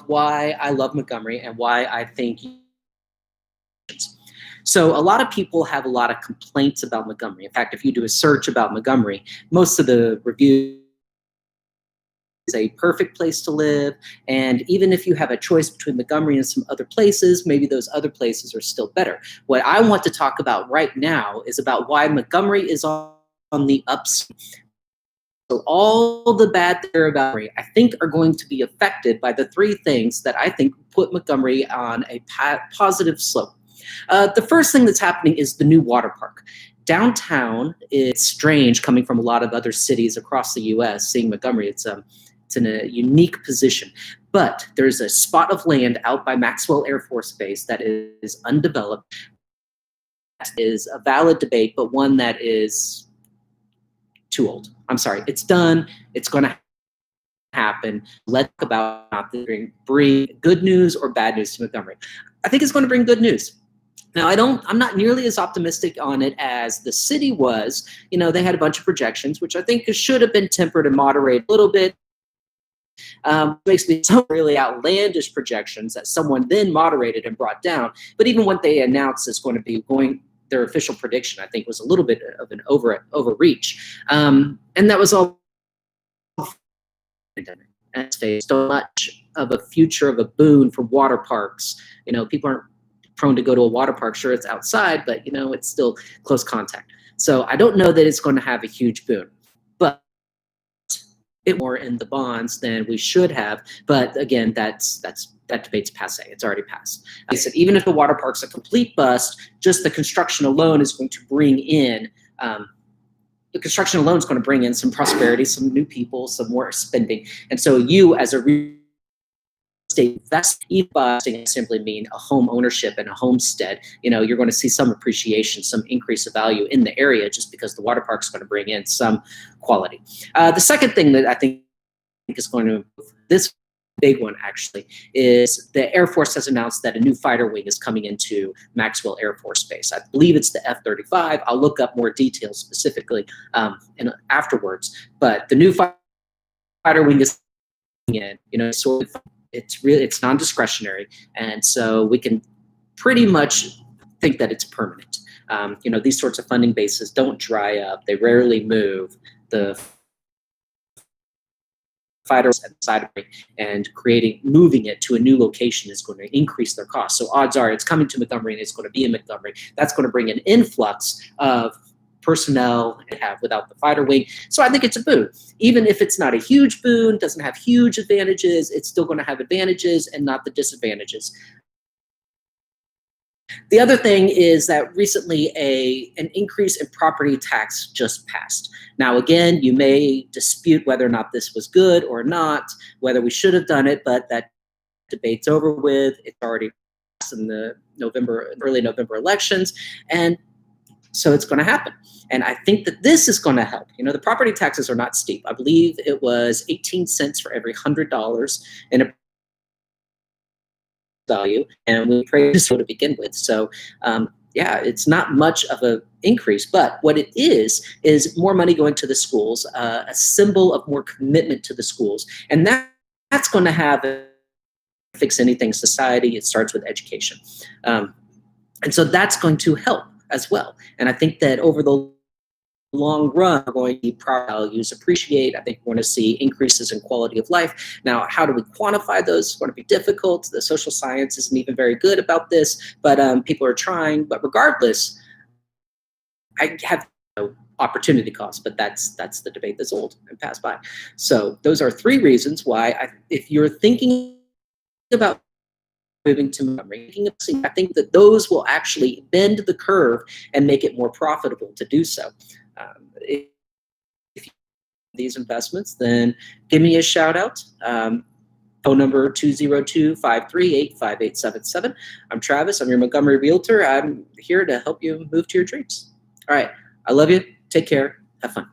why I love Montgomery and why I think. So a lot of people have a lot of complaints about Montgomery. In fact, if you do a search about Montgomery, most of the reviews is a perfect place to live. And even if you have a choice between Montgomery and some other places, maybe those other places are still better. What I want to talk about right now is about why Montgomery is on the upswing. So all the bad things about Montgomery, I think, are going to be affected by the three things that I think put Montgomery on a positive slope. The first thing that's happening is the new water park. Downtown is strange coming from a lot of other cities across the U.S. Seeing Montgomery, it's in a unique position. But there's a spot of land out by Maxwell Air Force Base that is undeveloped. That is a valid debate, but one that is too old. I'm sorry. It's done. It's going to happen. Let's talk about not bring good news or bad news to Montgomery. I think it's going to bring good news. Now, I'm not nearly as optimistic on it as the city was. You know, they had a bunch of projections, which I think should have been tempered and moderated a little bit. Makes me some really outlandish projections that someone then moderated and brought down. But even what they announced is going to be their official prediction, I think, was a little bit of an overreach. And that was all pandemic. And so much of a future of a boon for water parks. You know, people aren't prone to go to a water park. Sure, it's outside, but you know, it's still close contact. So I don't know that it's going to have a huge boon, but it more in the bonds than we should have. But again, that debate's passé. It's already passed. I said, even if the water park's a complete bust, just the construction alone is going to bring in some prosperity, some new people, some more spending. And so you, as a real estate investing, simply mean a home ownership and a homestead. You know, you're going to see some appreciation, some increase of value in the area just because the water park's going to bring in some quality. The second thing that I think is going to improve, this big one actually, is the Air Force has announced that a new fighter wing is coming into Maxwell Air Force Base. I believe it's the F-35. I'll look up more details specifically afterwards. But the new fighter wing is coming in. You know, sort of, it's non-discretionary, and so we can pretty much think that it's permanent. You know, these sorts of funding bases don't dry up. They rarely move. The fighters at the side of it, and moving it to a new location is going to increase their costs. So odds are it's coming to Montgomery and it's going to be in Montgomery. That's going to bring an influx of personnel without the fighter wing. So I think it's a boon. Even if it's not a huge boon, doesn't have huge advantages, it's still going to have advantages and not the disadvantages. The other thing is that recently an increase in property tax just passed. Now, again, you may dispute whether or not this was good or not, whether we should have done it, but that debate's over with. It's already passed in the early November elections, and so it's going to happen. And I think that this is going to help. You know, the property taxes are not steep. I believe it was 18 cents for every $100 in a value, and we praised so to begin with. So yeah, it's not much of an increase, but what it is more money going to the schools, a symbol of more commitment to the schools, and that's going to have a fix anything society. It starts with education, and so that's going to help as well. And I think that over the long run, we're going to see property values appreciate. I think we're going to see increases in quality of life. Now, how do we quantify those? It's going to be difficult. The social science isn't even very good about this, but people are trying. But regardless, I have no opportunity cost, but that's the debate that's old and passed by. So those are three reasons why, if you're thinking about moving to Montgomery, I think that those will actually bend the curve and make it more profitable to do so. If you have these investments, then give me a shout out. Phone number 202-538-5877. I'm Travis. I'm your Montgomery Realtor. I'm here to help you move to your dreams. All right. I love you. Take care. Have fun.